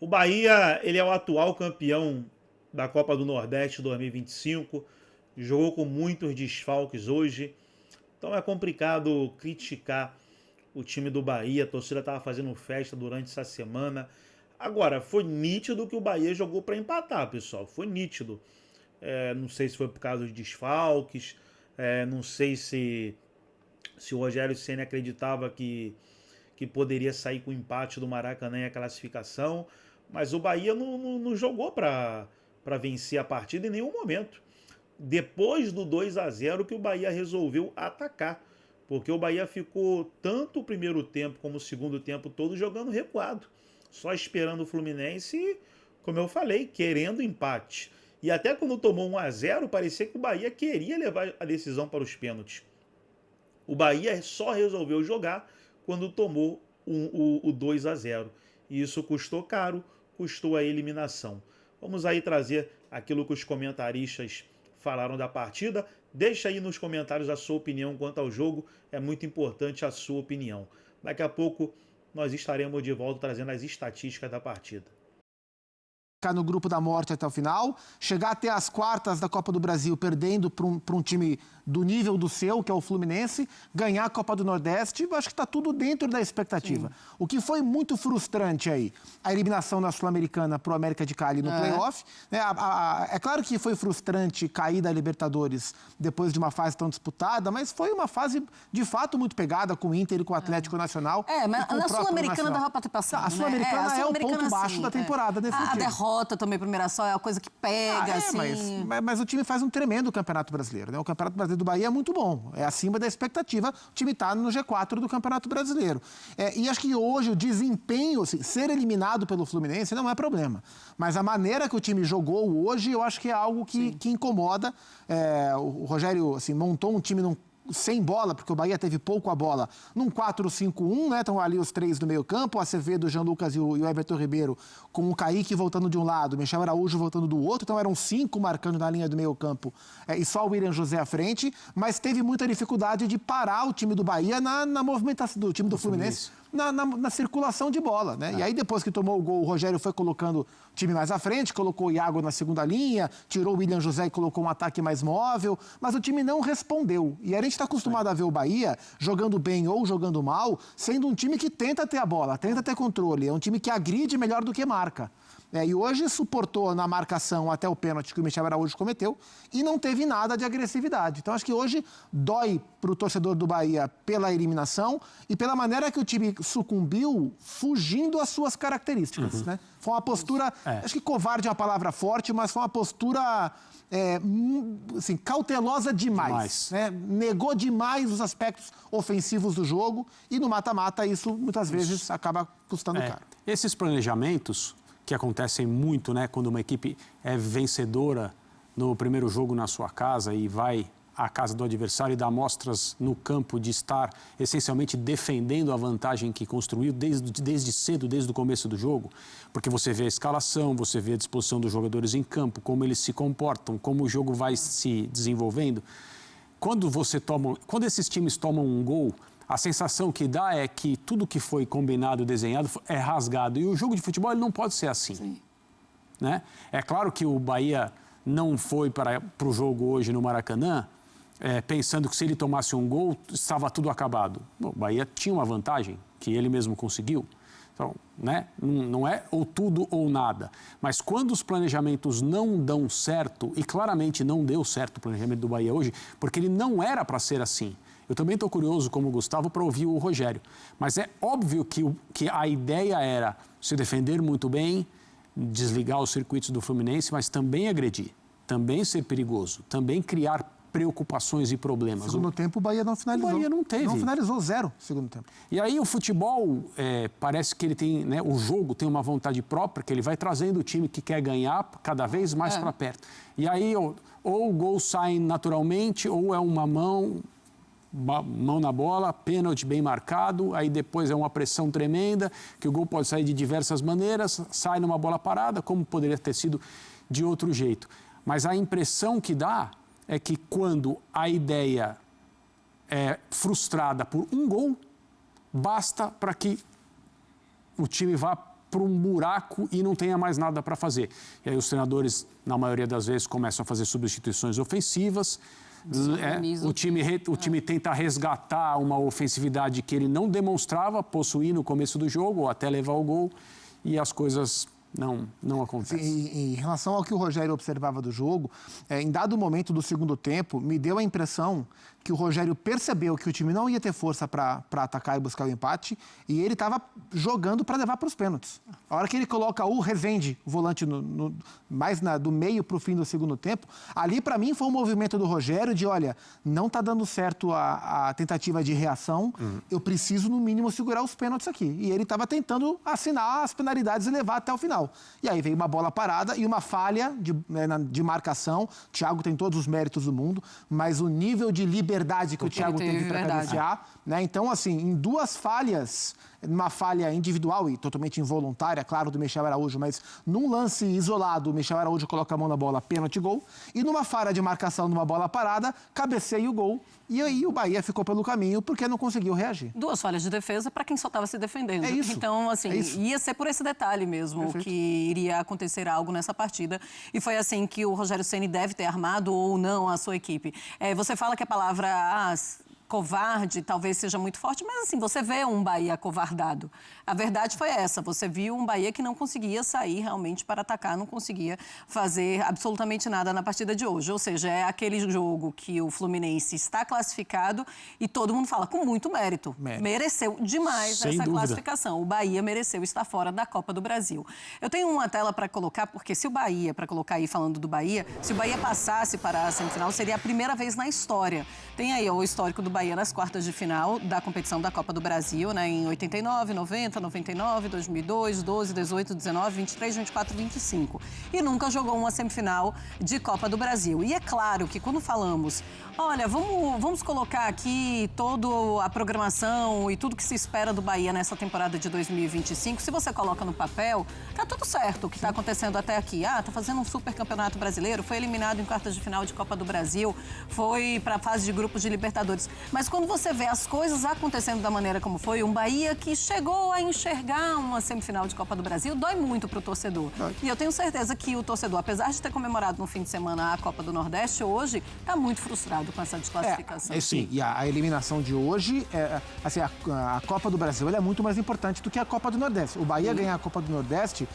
O Bahia, ele é o atual campeão da Copa do Nordeste 2025. Jogou com muitos desfalques hoje. Então é complicado criticar o time do Bahia. A torcida estava fazendo festa durante essa semana. Agora, foi nítido que o Bahia jogou para empatar, pessoal. Foi nítido. Não sei se foi por causa dos desfalques. Não sei se o Rogério Ceni acreditava que poderia sair com o empate do Maracanã e a classificação. Mas o Bahia não jogou para vencer a partida em nenhum momento. Depois do 2-0 que o Bahia resolveu atacar. Porque o Bahia ficou tanto o primeiro tempo como o segundo tempo todo jogando recuado. Só esperando o Fluminense e, como eu falei, querendo empate. E até quando tomou 1-0, parecia que o Bahia queria levar a decisão para os pênaltis. O Bahia só resolveu jogar quando tomou o 2-0. E isso custou caro, custou a eliminação. Vamos aí trazer aquilo que os comentaristas falaram da partida. Deixa aí nos comentários a sua opinião quanto ao jogo. É muito importante a sua opinião. Daqui a pouco nós estaremos de volta trazendo as estatísticas da partida. Ficar no grupo da morte até o final, chegar até as quartas da Copa do Brasil perdendo para um time do nível do seu, que é o Fluminense, ganhar a Copa do Nordeste, eu acho que está tudo dentro da expectativa. Sim. O que foi muito frustrante aí, a eliminação na Sul-Americana para o América de Cali no playoff. Né? É claro que foi frustrante cair da Libertadores depois de uma fase tão disputada, mas foi uma fase de fato muito pegada com o Inter e com o Atlético Nacional. Mas na Sul-Americana dava para ter passado. A Sul-Americana é o ponto baixo da temporada definitiva. A derrota também para o Mirassol é a coisa que pega, assim. Mas o time faz um tremendo Campeonato Brasileiro, né? O Campeonato Brasileiro do Bahia é muito bom, é acima da expectativa. O time está no G4 do Campeonato Brasileiro. E acho que hoje o desempenho, assim, ser eliminado pelo Fluminense não é problema. Mas a maneira que o time jogou hoje, eu acho que é algo que incomoda. O Rogério assim, montou um time sem bola, porque o Bahia teve pouco a bola, num 4-5-1, né? Estão ali os três do meio campo, o Acevedo, o Jean Lucas e o Everton Ribeiro, com o Kaique voltando de um lado, o Michel Araújo voltando do outro, então eram 5 marcando na linha do meio campo, e só o William José à frente, mas teve muita dificuldade de parar o time do Bahia na movimentação do time do Fluminense. Na circulação de bola, né? E aí depois que tomou o gol, o Rogério foi colocando o time mais à frente, colocou o Iago na segunda linha, tirou o William José e colocou um ataque mais móvel, mas o time não respondeu. E a gente está acostumado a ver o Bahia jogando bem ou jogando mal, sendo um time que tenta ter a bola, tenta ter controle, é um time que agride melhor do que marca. E hoje suportou na marcação até o pênalti que o Michel Araújo cometeu e não teve nada de agressividade. Então acho que hoje dói para o torcedor do Bahia pela eliminação e pela maneira que o time sucumbiu fugindo às suas características. Né? Foi uma postura, acho que covarde é uma palavra forte, mas foi uma postura assim, cautelosa demais. Né? Negou demais os aspectos ofensivos do jogo e no mata-mata isso muitas vezes acaba custando caro. Esses planejamentos que acontecem muito, né, quando uma equipe é vencedora no primeiro jogo na sua casa e vai à casa do adversário e dá mostras no campo de estar essencialmente defendendo a vantagem que construiu desde cedo, desde o começo do jogo, porque você vê a escalação, você vê a disposição dos jogadores em campo, como eles se comportam, como o jogo vai se desenvolvendo. Quando esses times tomam um gol, a sensação que dá é que tudo que foi combinado, desenhado, é rasgado. E o jogo de futebol ele não pode ser assim. Né? É claro que o Bahia não foi para o jogo hoje no Maracanã pensando que se ele tomasse um gol, estava tudo acabado. Bom, o Bahia tinha uma vantagem, que ele mesmo conseguiu. Então, né? Não é ou tudo ou nada. Mas quando os planejamentos não dão certo, e claramente não deu certo o planejamento do Bahia hoje, porque ele não era para ser assim. Eu também estou curioso, como o Gustavo, para ouvir o Rogério. Mas é óbvio que a ideia era se defender muito bem, desligar os circuitos do Fluminense, mas também agredir, também ser perigoso, também criar preocupações e problemas. No segundo tempo, o Bahia não finalizou. O Bahia não teve. Não finalizou, 0 no segundo tempo. E aí o futebol, parece que ele tem, né, o jogo tem uma vontade própria, que ele vai trazendo o time que quer ganhar cada vez mais para perto. E aí ou o gol sai naturalmente, ou é uma mão na bola, pênalti bem marcado, aí depois é uma pressão tremenda, que o gol pode sair de diversas maneiras, sai numa bola parada, como poderia ter sido de outro jeito. Mas a impressão que dá é que quando a ideia é frustrada por um gol, basta para que o time vá para um buraco e não tenha mais nada para fazer. E aí os treinadores, na maioria das vezes, começam a fazer substituições ofensivas. O time tenta resgatar uma ofensividade que ele não demonstrava possuir no começo do jogo, ou até levar o gol, e as coisas não acontecem. Em relação ao que o Rogério observava do jogo, em dado momento do segundo tempo, me deu a impressão que o Rogério percebeu que o time não ia ter força para atacar e buscar o empate, e ele estava jogando para levar para os pênaltis. A hora que ele coloca o Rezende, o volante mais do meio para o fim do segundo tempo, ali para mim foi um movimento do Rogério de, olha, não está dando certo a tentativa de reação, eu preciso no mínimo segurar os pênaltis aqui. E ele estava tentando assinar as penalidades e levar até o final. E aí veio uma bola parada e uma falha de marcação. O Thiago tem todos os méritos do mundo, mas o nível de liberdade que o Thiago teve para cabecear, né? Então, assim, em duas falhas, numa falha individual e totalmente involuntária, claro, do Michel Araújo, mas num lance isolado, o Michel Araújo coloca a mão na bola, pênalti, gol. E numa falha de marcação, numa bola parada, cabeceia o gol. E aí o Bahia ficou pelo caminho porque não conseguiu reagir. Duas falhas de defesa para quem só estava se defendendo. É isso. Então, assim, ia ser por esse detalhe mesmo. Perfeito. Que iria acontecer algo nessa partida. E foi assim que o Rogério Ceni deve ter armado ou não a sua equipe. Você fala que a palavra covarde talvez seja muito forte, mas assim, você vê um Bahia acovardado. A verdade foi essa, você viu um Bahia que não conseguia sair realmente para atacar, não conseguia fazer absolutamente nada na partida de hoje. Ou seja, é aquele jogo que o Fluminense está classificado e todo mundo fala com muito mérito. Mereceu demais essa classificação. O Bahia mereceu estar fora da Copa do Brasil. Eu tenho uma tela para colocar, porque se o Bahia, para colocar aí falando do Bahia, se o Bahia passasse para a semifinal, seria a primeira vez na história. Tem aí o histórico do Bahia nas quartas de final da competição da Copa do Brasil, né, em 89, 90, 99, 2002, 12, 18, 19, 23, 24, 25. E nunca jogou uma semifinal de Copa do Brasil. E é claro que quando falamos, olha, vamos colocar aqui toda a programação e tudo que se espera do Bahia nessa temporada de 2025, se você coloca no papel, tá tudo certo o que está acontecendo até aqui. Tá fazendo um super campeonato brasileiro, foi eliminado em quartas de final de Copa do Brasil, foi para a fase de grupos de Libertadores. Mas quando você vê as coisas acontecendo da maneira como foi, um Bahia que chegou a enxergar uma semifinal de Copa do Brasil, dói muito para o torcedor. E eu tenho certeza que o torcedor, apesar de ter comemorado no fim de semana a Copa do Nordeste, hoje está muito frustrado com essa desclassificação. Sim, e a eliminação de hoje, assim, a Copa do Brasil ela é muito mais importante do que a Copa do Nordeste. O Bahia ganhar a Copa do Nordeste,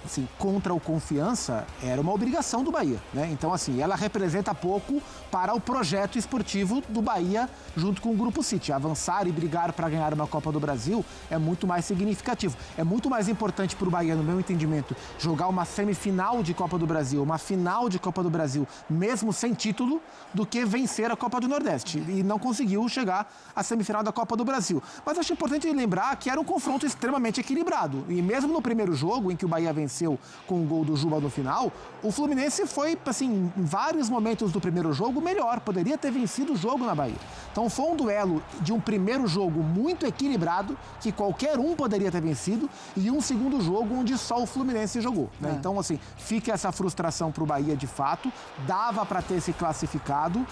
assim, contra o Confiança, era uma obrigação do Bahia, né? Então, assim, ela representa pouco para o projeto esportivo do Bahia junto com o Grupo City. Avançar e brigar para ganhar uma Copa do Brasil é muito mais significativo. É muito mais importante para o Bahia, no meu entendimento, jogar uma semifinal de Copa do Brasil, uma final de Copa do Brasil, mesmo sem título, do que vencer a Copa do Nordeste. E não conseguiu chegar à semifinal da Copa do Brasil. Mas acho importante lembrar que era um confronto extremamente equilibrado. E mesmo no primeiro jogo, em que o Bahia venceu com o gol do Juba no final, o Fluminense foi, assim, em vários momentos do primeiro jogo, melhor. Poderia ter vencido o jogo na Bahia. Então foi um duelo de um primeiro jogo muito equilibrado, que qualquer um poderia ter vencido, e um segundo jogo onde só o Fluminense jogou, né? Então, assim, fica essa frustração para o Bahia de fato. Dava para ter se classificado.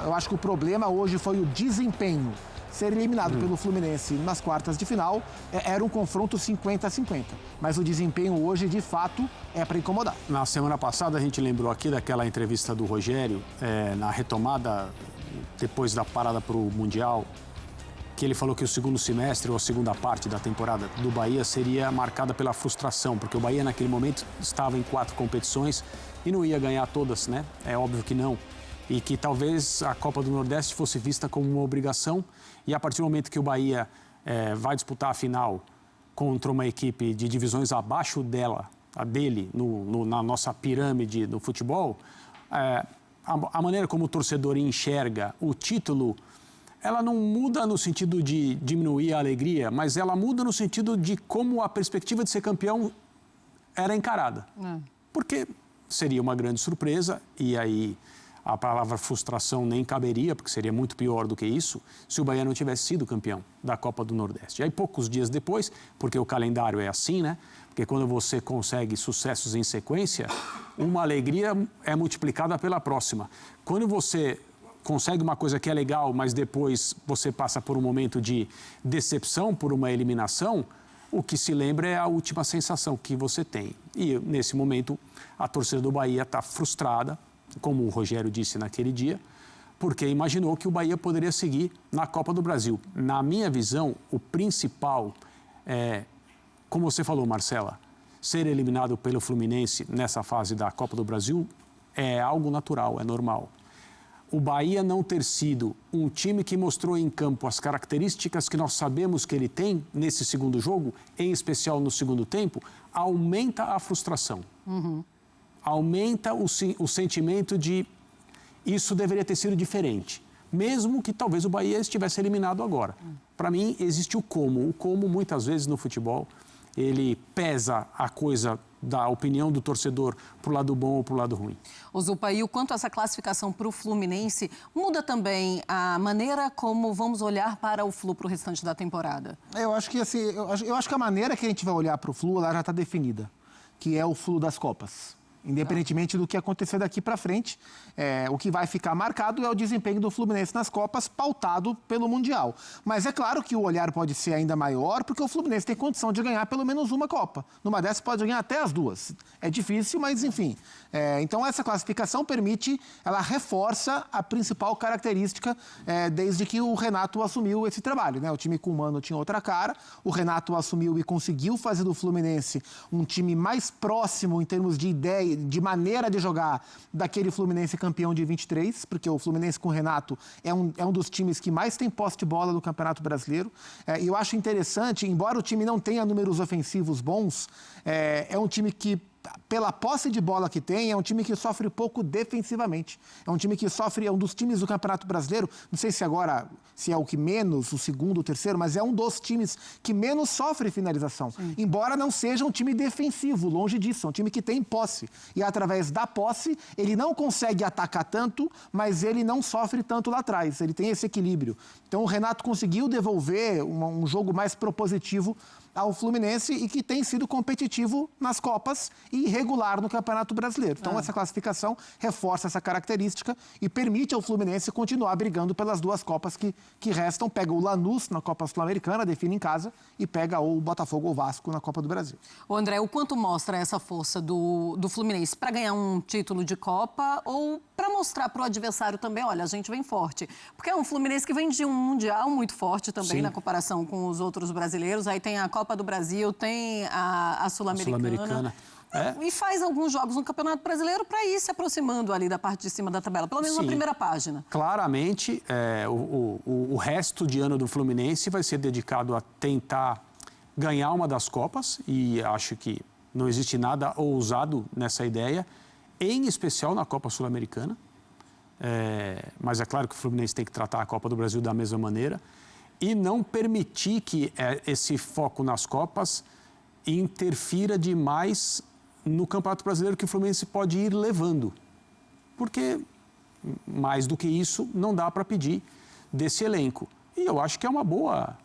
Eu acho que o problema hoje foi o desempenho. Ser eliminado pelo Fluminense nas quartas de final era um confronto 50-50. Mas o desempenho hoje, de fato, é para incomodar. Na semana passada, a gente lembrou aqui daquela entrevista do Rogério, na retomada, depois da parada para o Mundial, que ele falou que o segundo semestre, ou a segunda parte da temporada do Bahia, seria marcada pela frustração, porque o Bahia, naquele momento, estava em 4 competições e não ia ganhar todas, né? É óbvio que não. E que talvez a Copa do Nordeste fosse vista como uma obrigação, e a partir do momento que o Bahia vai disputar a final contra uma equipe de divisões abaixo dele, na nossa pirâmide do futebol, a maneira como o torcedor enxerga o título, ela não muda no sentido de diminuir a alegria, mas ela muda no sentido de como a perspectiva de ser campeão era encarada. Porque seria uma grande surpresa, e aí a palavra frustração nem caberia, porque seria muito pior do que isso, se o Bahia não tivesse sido campeão da Copa do Nordeste. E aí, poucos dias depois, porque o calendário é assim, né? Porque quando você consegue sucessos em sequência, uma alegria é multiplicada pela próxima. Quando você consegue uma coisa que é legal, mas depois você passa por um momento de decepção, por uma eliminação, o que se lembra é a última sensação que você tem. E, nesse momento, a torcida do Bahia está frustrada, como o Rogério disse naquele dia, porque imaginou que o Bahia poderia seguir na Copa do Brasil. Na minha visão, o principal é, como você falou, Marcela, ser eliminado pelo Fluminense nessa fase da Copa do Brasil é algo natural, é normal. O Bahia não ter sido um time que mostrou em campo as características que nós sabemos que ele tem nesse segundo jogo, em especial no segundo tempo, aumenta a frustração. Aumenta o sentimento de isso deveria ter sido diferente, mesmo que talvez o Bahia estivesse eliminado agora. Para mim, existe o como. O como, muitas vezes, no futebol, ele pesa a coisa da opinião do torcedor para o lado bom ou para o lado ruim. O Zupa, e o quanto essa classificação para o Fluminense muda também a maneira como vamos olhar para o Flu para o restante da temporada? Eu acho que assim, eu acho que a maneira que a gente vai olhar para o Flu, ela já está definida, que é o Flu das Copas. Independentemente do que acontecer daqui para frente, o que vai ficar marcado é o desempenho do Fluminense nas Copas, pautado pelo Mundial. Mas é claro que o olhar pode ser ainda maior, porque o Fluminense tem condição de ganhar pelo menos uma Copa. Numa dessas pode ganhar até as duas. É difícil, mas enfim. Então essa classificação permite, ela reforça a principal característica desde que o Renato assumiu esse trabalho, né? O time com o Mano tinha outra cara, o Renato assumiu e conseguiu fazer do Fluminense um time mais próximo em termos de ideia, de maneira de jogar daquele Fluminense campeão de 23, porque o Fluminense com o Renato é um dos times que mais tem posse de bola do Campeonato Brasileiro. E eu acho interessante, embora o time não tenha números ofensivos bons, é um time que, pela posse de bola que tem, é um time que sofre pouco defensivamente. É um time que sofre, é um dos times do Campeonato Brasileiro, não sei se agora, se é o que menos, o segundo, o terceiro, mas é um dos times que menos sofre finalização. Sim. Embora não seja um time defensivo, longe disso, é um time que tem posse. E através da posse, ele não consegue atacar tanto, mas ele não sofre tanto lá atrás. Ele tem esse equilíbrio. Então o Renato conseguiu devolver um jogo mais propositivo ao Fluminense e que tem sido competitivo nas Copas e irregular no Campeonato Brasileiro. Então, essa classificação reforça essa característica e permite ao Fluminense continuar brigando pelas duas Copas que restam. Pega o Lanús na Copa Sul-Americana, define em casa, e pega o Botafogo ou Vasco na Copa do Brasil. Ô André, o quanto mostra essa força do Fluminense para ganhar um título de Copa ou para mostrar para o adversário também, olha, a gente vem forte? Porque é um Fluminense que vem de um Mundial muito forte também, sim, na comparação com os outros brasileiros. Aí tem a Copa do Brasil, tem a Sul-Americana. E faz alguns jogos no Campeonato Brasileiro para ir se aproximando ali da parte de cima da tabela, pelo menos na primeira página. Claramente, o resto de ano do Fluminense vai ser dedicado a tentar ganhar uma das Copas, e acho que não existe nada ousado nessa ideia, em especial na Copa Sul-Americana. Mas é claro que o Fluminense tem que tratar a Copa do Brasil da mesma maneira e não permitir que esse foco nas Copas interfira demais no Campeonato Brasileiro que o Fluminense pode ir levando. Porque, mais do que isso, não dá para pedir desse elenco. E eu acho que é uma boa...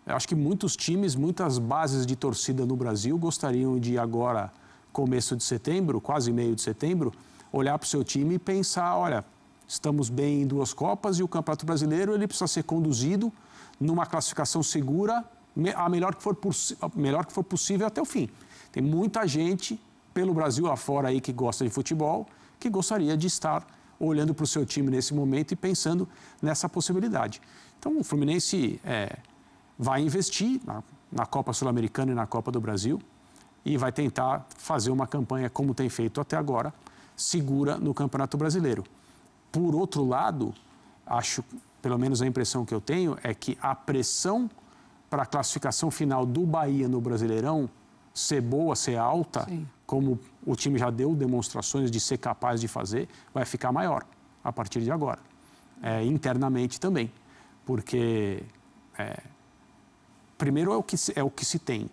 Eu acho que muitos times, muitas bases de torcida no Brasil gostariam de agora, começo de setembro, quase meio de setembro, olhar para o seu time e pensar, olha, estamos bem em duas Copas e o Campeonato Brasileiro ele precisa ser conduzido numa classificação segura, a melhor que for possível até o fim. Tem muita gente pelo Brasil afora aí que gosta de futebol, que gostaria de estar olhando para o seu time nesse momento e pensando nessa possibilidade. Então o Fluminense vai investir na Copa Sul-Americana e na Copa do Brasil e vai tentar fazer uma campanha, como tem feito até agora, segura no Campeonato Brasileiro. Por outro lado, acho, pelo menos a impressão que eu tenho, é que a pressão para a classificação final do Bahia no Brasileirão ser boa, ser alta, sim, como o time já deu demonstrações de ser capaz de fazer, vai ficar maior a partir de agora. Internamente também, porque primeiro é o que se tem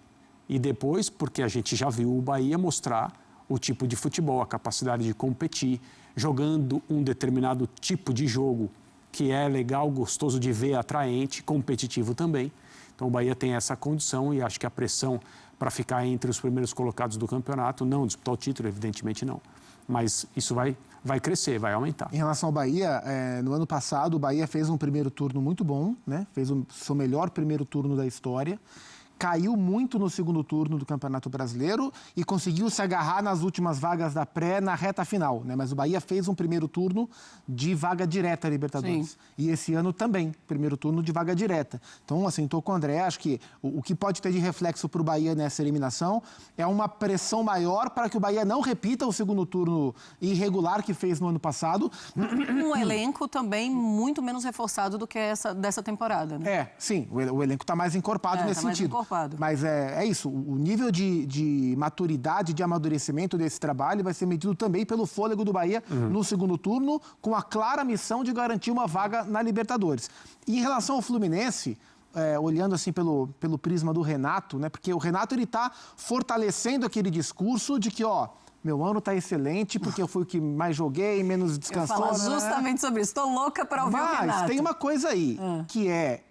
e depois porque a gente já viu o Bahia mostrar o tipo de futebol, a capacidade de competir, jogando um determinado tipo de jogo que é legal, gostoso de ver, atraente, competitivo também. Então o Bahia tem essa condição e acho que a pressão para ficar entre os primeiros colocados do campeonato, não disputar o título, evidentemente não. Mas isso vai crescer, vai aumentar. Em relação ao Bahia, no ano passado o Bahia fez um primeiro turno muito bom, né? Fez o seu melhor primeiro turno da história. caiu muito no segundo turno do Campeonato Brasileiro e conseguiu se agarrar nas últimas vagas da pré na reta final, né? Mas o Bahia fez um primeiro turno de vaga direta à Libertadores. Sim. E esse ano também, primeiro turno de vaga direta. Então, assim, estou com o André, acho que o que pode ter de reflexo para o Bahia nessa eliminação é uma pressão maior para que o Bahia não repita o segundo turno irregular que fez no ano passado. Um elenco também muito menos reforçado do que dessa temporada, né? Sim, o elenco está mais encorpado nesse mais sentido. encorpado. Mas é isso, o nível de maturidade, de amadurecimento desse trabalho vai ser medido também pelo fôlego do Bahia no segundo turno, com a clara missão de garantir uma vaga na Libertadores. E em relação ao Fluminense, olhando assim pelo prisma do Renato, né? Porque o Renato ele está fortalecendo aquele discurso de que, meu ano está excelente porque eu fui o que mais joguei, menos descansou. Eu falo justamente sobre isso. Estou louca para ouvir o Renato. Mas tem uma coisa aí, que é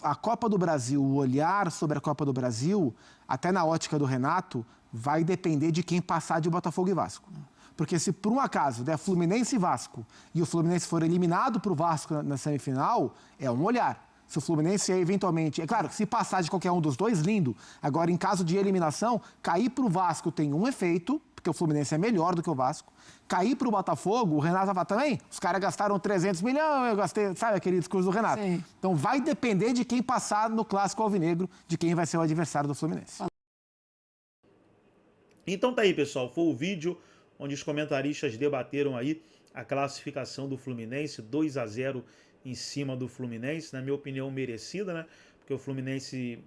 a Copa do Brasil, o olhar sobre a Copa do Brasil, até na ótica do Renato, vai depender de quem passar de Botafogo e Vasco. Porque se por um acaso der Fluminense e Vasco e o Fluminense for eliminado para o Vasco na semifinal, é um olhar. Se o Fluminense eventualmente... É claro que se passar de qualquer um dos dois, lindo. Agora, em caso de eliminação, cair para o Vasco tem um efeito, porque o Fluminense é melhor do que o Vasco. Cair para o Botafogo, o Renato vai falar também, os caras gastaram 300 milhões, eu gastei... Sabe aquele discurso do Renato? Sim. Então, vai depender de quem passar no Clássico Alvinegro, de quem vai ser o adversário do Fluminense. Então tá aí, pessoal. Foi o vídeo onde os comentaristas debateram aí a classificação do Fluminense, 2-0 em cima do Fluminense, na minha opinião merecida, né? Porque o Fluminense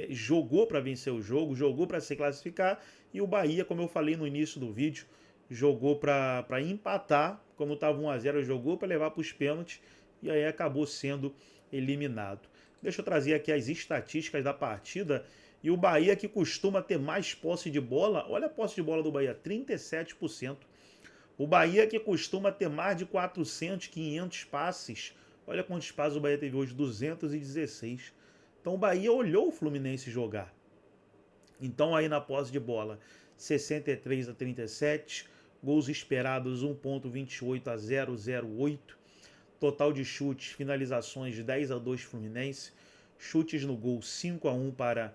jogou para vencer o jogo, jogou para se classificar, e o Bahia, como eu falei no início do vídeo, jogou para empatar, como estava 1-0, jogou para levar para os pênaltis, e aí acabou sendo eliminado. Deixa eu trazer aqui as estatísticas da partida, e o Bahia, que costuma ter mais posse de bola, olha a posse de bola do Bahia, 37%. O Bahia, que costuma ter mais de 400, 500 passes, olha quantos passes o Bahia teve hoje, 216. Então o Bahia olhou o Fluminense jogar. Então aí na posse de bola, 63-37, gols esperados 1.28 a 0,08, total de chutes, finalizações 10-2 Fluminense, chutes no gol 5-1 para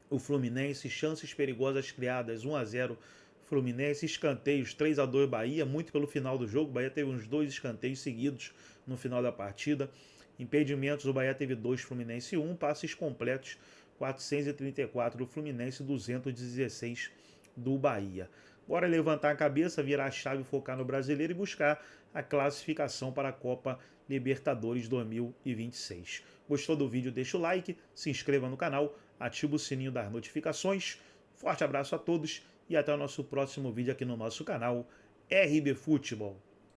o Fluminense, chances perigosas criadas 1-0 Fluminense, escanteios 3-2 Bahia, muito pelo final do jogo. O Bahia teve uns 2 escanteios seguidos no final da partida. Impedimentos, o Bahia teve 2, Fluminense 1, passes completos 434 do Fluminense, 216 do Bahia. Bora levantar a cabeça, virar a chave, focar no brasileiro e buscar a classificação para a Copa Libertadores 2026. Gostou do vídeo? Deixa o like, se inscreva no canal, ativa o sininho das notificações. Forte abraço a todos e até o nosso próximo vídeo aqui no nosso canal RB Futebol.